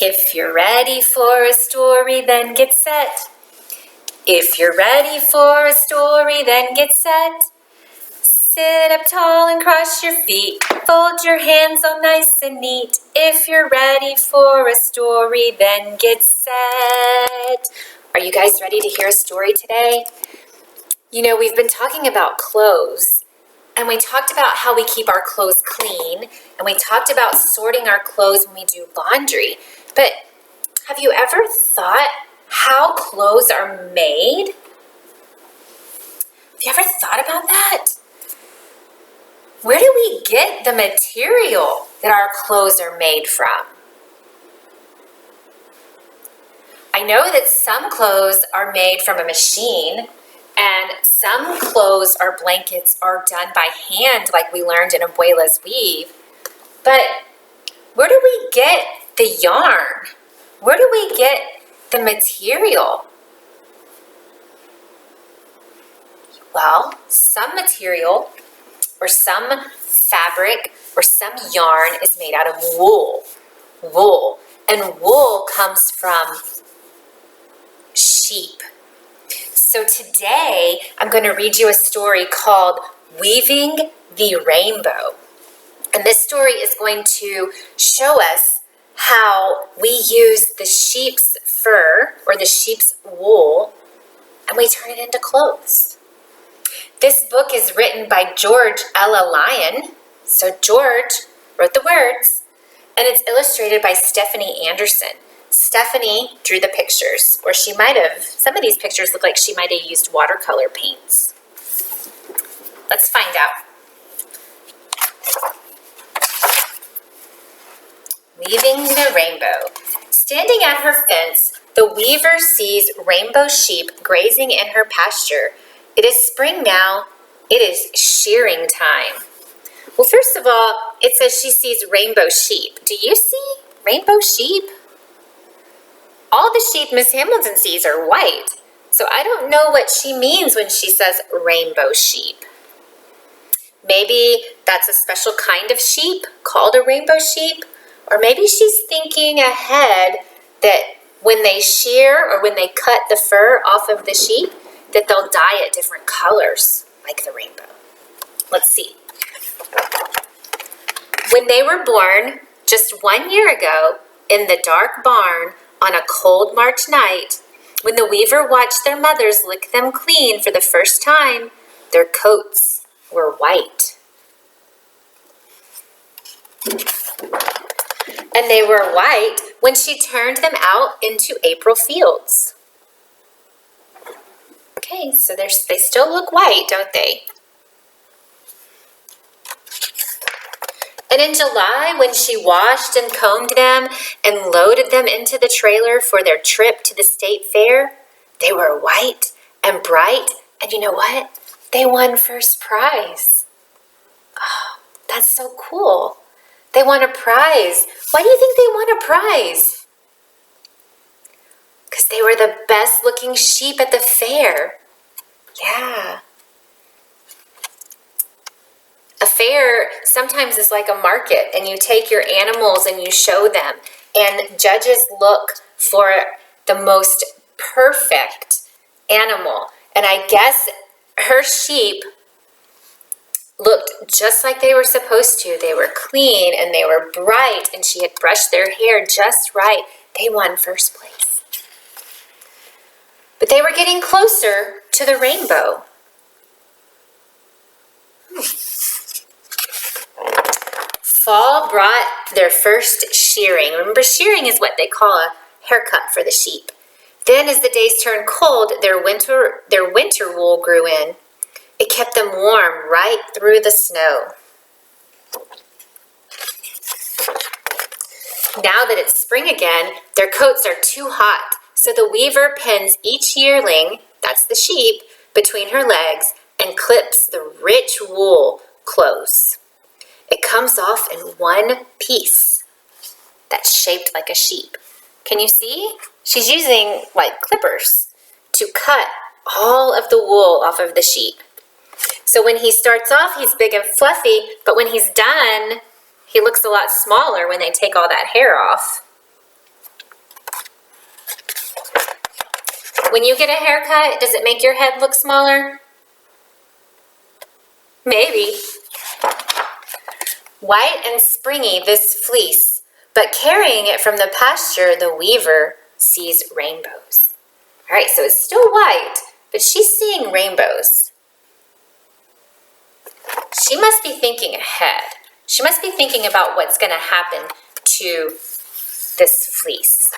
If you're ready for a story, then get set. If you're ready for a story, then get set. Sit up tall and cross your feet. Fold your hands all nice and neat. If you're ready for a story, then get set. Are you guys ready to hear a story today? You know, we've been talking about clothes, and we talked about how we keep our clothes clean, and we talked about sorting our clothes when we do laundry. But have you ever thought how clothes are made? Have you ever thought about that? Where do we get the material that our clothes are made from? I know that some clothes are made from a machine, and some clothes or blankets are done by hand, like we learned in Abuela's Weave. But where do we get the yarn? Where do we get the material? Well, some material or some fabric or some yarn is made out of wool. And wool comes from sheep. So today I'm going to read you a story called Weaving the Rainbow. And this story is going to show us how we use the sheep's fur or the sheep's wool and we turn it into clothes. This book is written by George Ella Lyon. So George wrote the words, and it's illustrated by Stephanie Anderson. Stephanie drew the pictures, or she might have, some of these pictures look like she might have used watercolor paints. Let's find out. Weaving the Rainbow. Standing at her fence, the weaver sees rainbow sheep grazing in her pasture. It is spring now. It is shearing time. Well, first of all, it says she sees rainbow sheep. Do you see rainbow sheep? All the sheep Miss Hamilton sees are white. So I don't know what she means when she says rainbow sheep. Maybe that's a special kind of sheep called a rainbow sheep. Or maybe she's thinking ahead that when they shear or when they cut the fur off of the sheep, that they'll dye it different colors, like the rainbow. Let's see. When they were born, just 1 year ago, in the dark barn on a cold March night, when the weaver watched their mothers lick them clean for the first time, their coats were white. And they were white when she turned them out into April fields. Okay, so they still look white, don't they? And in July, when she washed and combed them and loaded them into the trailer for their trip to the state fair, they were white and bright. And you know what? They won first prize. Oh, that's so cool. They won a prize. Why do you think they won a prize? Because they were the best looking sheep at the fair. Yeah. A fair sometimes is like a market, and you take your animals and you show them, and judges look for the most perfect animal. And I guess her sheep looked just like they were supposed to. They were clean and they were bright, and she had brushed their hair just right. They won first place. But they were getting closer to the rainbow. Fall brought their first shearing. Remember, shearing is what they call a haircut for the sheep. Then as the days turned cold, their winter wool grew in. It kept them warm right through the snow. Now that it's spring again, their coats are too hot. So the weaver pins each yearling, that's the sheep, between her legs and clips the rich wool close. It comes off in one piece that's shaped like a sheep. Can you see? She's using like clippers to cut all of the wool off of the sheep. So when he starts off, he's big and fluffy, but when he's done, he looks a lot smaller when they take all that hair off. When you get a haircut, does it make your head look smaller? Maybe. White and springy, this fleece, but carrying it from the pasture, the weaver sees rainbows. All right, so it's still white, but she's seeing rainbows. She must be thinking ahead. She must be thinking about what's going to happen to this fleece.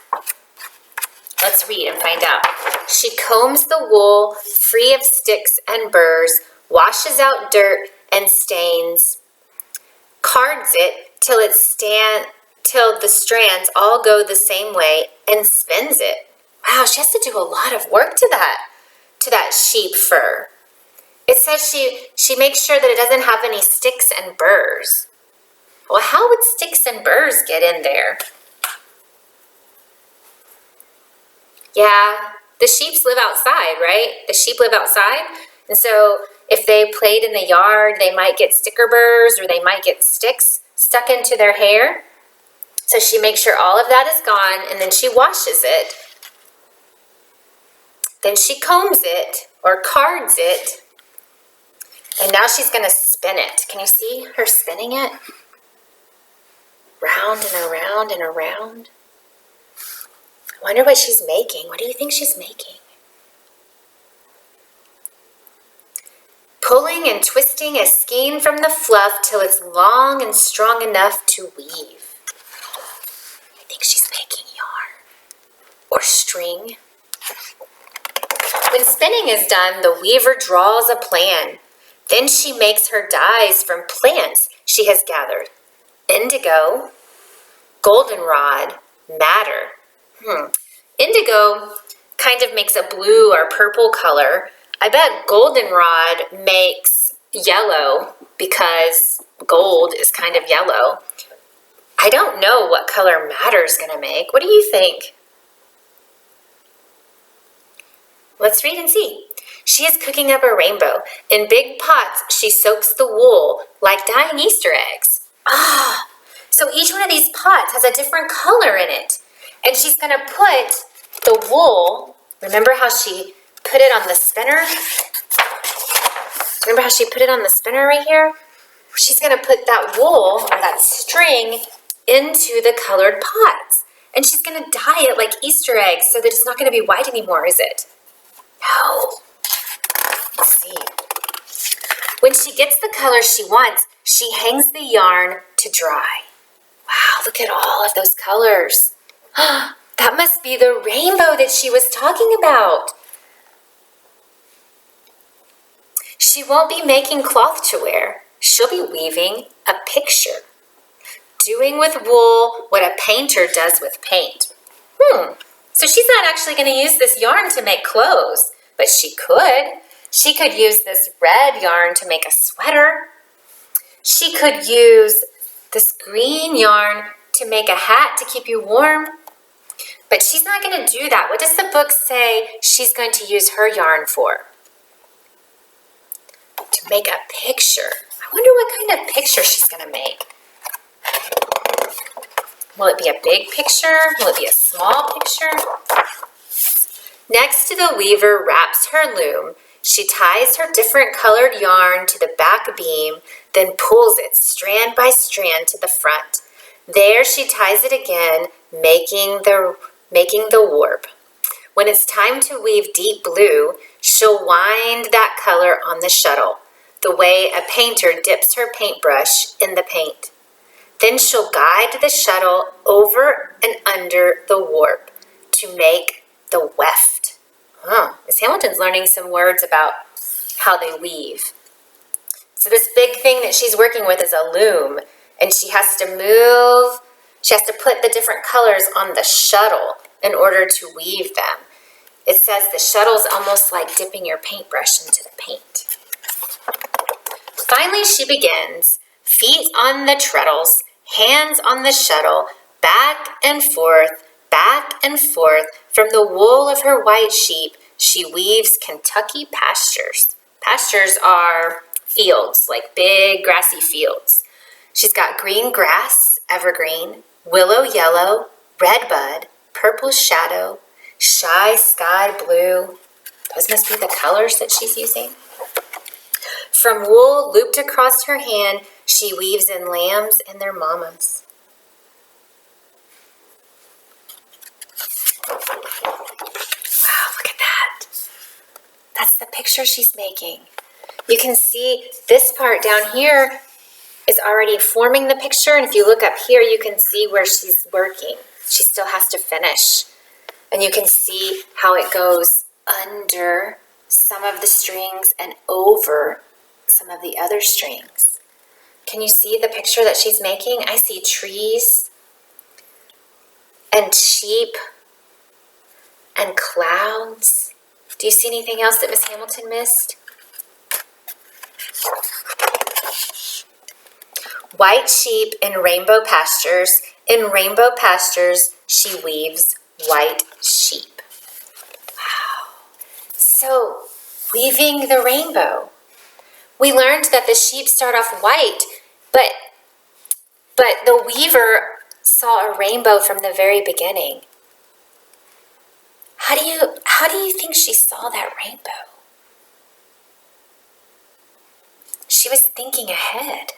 Let's read and find out. She combs the wool free of sticks and burrs, washes out dirt and stains, cards it till the strands all go the same way, and spins it. Wow, she has to do a lot of work to that sheep fur. It says she makes sure that it doesn't have any sticks and burrs. Well, how would sticks and burrs get in there? Yeah, the sheep live outside, right? The sheep live outside. And so if they played in the yard, they might get sticker burrs or they might get sticks stuck into their hair. So she makes sure all of that is gone, and then she washes it. Then she combs it or cards it. And now she's going to spin it. Can you see her spinning it? Round and around and around. I wonder what she's making. What do you think she's making? Pulling and twisting a skein from the fluff till it's long and strong enough to weave. I think she's making yarn or string. When spinning is done, the weaver draws a plan. Then she makes her dyes from plants she has gathered. Indigo, goldenrod, madder. Indigo kind of makes a blue or purple color. I bet goldenrod makes yellow because gold is kind of yellow. I don't know what color madder's going to make. What do you think? Let's read and see. She is cooking up a rainbow. In big pots, she soaks the wool like dyeing Easter eggs. So each one of these pots has a different color in it. And she's going to put the wool, remember how she put it on the spinner? Remember how she put it on the spinner right here? She's going to put that wool or that string into the colored pots. And she's going to dye it like Easter eggs so that it's not going to be white anymore, is it? No. Let's see. When she gets the color she wants, she hangs the yarn to dry. Wow, look at all of those colors. That must be the rainbow that she was talking about. She won't be making cloth to wear. She'll be weaving a picture. Doing with wool what a painter does with paint. So she's not actually going to use this yarn to make clothes, but she could. She could use this red yarn to make a sweater. She could use this green yarn to make a hat to keep you warm. But she's not going to do that. What does the book say she's going to use her yarn for? To make a picture. I wonder what kind of picture she's going to make. Will it be a big picture? Will it be a small picture? Next to the weaver wraps her loom, she ties her different colored yarn to the back beam, then pulls it strand by strand to the front. There she ties it again, making the warp. When it's time to weave deep blue, she'll wind that color on the shuttle, the way a painter dips her paintbrush in the paint. Then she'll guide the shuttle over and under the warp to make the weft. Miss Hamilton's learning some words about how they weave. So this big thing that she's working with is a loom, and she has to put the different colors on the shuttle in order to weave them. It says the shuttle's almost like dipping your paintbrush into the paint. Finally, she begins. Feet on the treadles, hands on the shuttle, back and forth, from the wool of her white sheep, she weaves Kentucky pastures. Pastures are fields, like big grassy fields. She's got green grass, evergreen, willow yellow, red bud, purple shadow, Shy sky blue. Those must be the colors that she's using. From wool looped across her hand, she weaves in lambs and their mamas. Wow, look at that. That's the picture she's making. You can see this part down here is already forming the picture, and if you look up here, you can see where she's working. She still has to finish. And you can see how it goes under some of the strings and over some of the other strings. Can you see the picture that she's making? I see trees and sheep and clouds. Do you see anything else that Miss Hamilton missed? White sheep in rainbow pastures. In rainbow pastures, she weaves white sheep. Wow. So, weaving the rainbow. We learned that the sheep start off white, but the weaver saw a rainbow from the very beginning. How do you think she saw that rainbow? She was thinking ahead.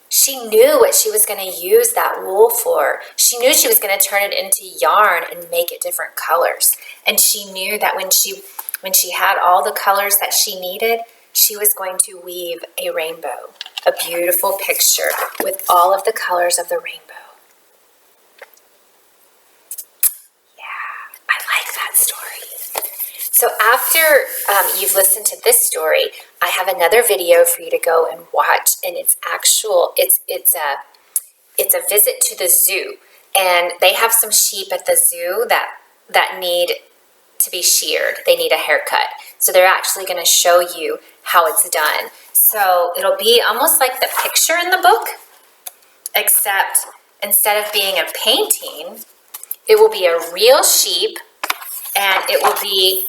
She knew what she was going to use that wool for. She knew she was going to turn it into yarn and make it different colors. And she knew that when she had all the colors that she needed, she was going to weave a rainbow, a beautiful picture with all of the colors of the rainbow. Yeah, I like that story. So after you've listened to this story, I have another video for you to go and watch, and it's a visit to the zoo, and they have some sheep at the zoo that need to be sheared. They need a haircut. So they're actually going to show you how it's done. So it'll be almost like the picture in the book, except instead of being a painting, it will be a real sheep, and it will be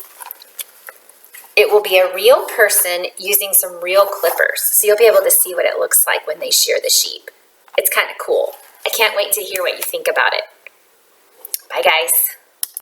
a real person using some real clippers. So you'll be able to see what it looks like when they shear the sheep. It's kind of cool. I can't wait to hear what you think about it. Bye, guys.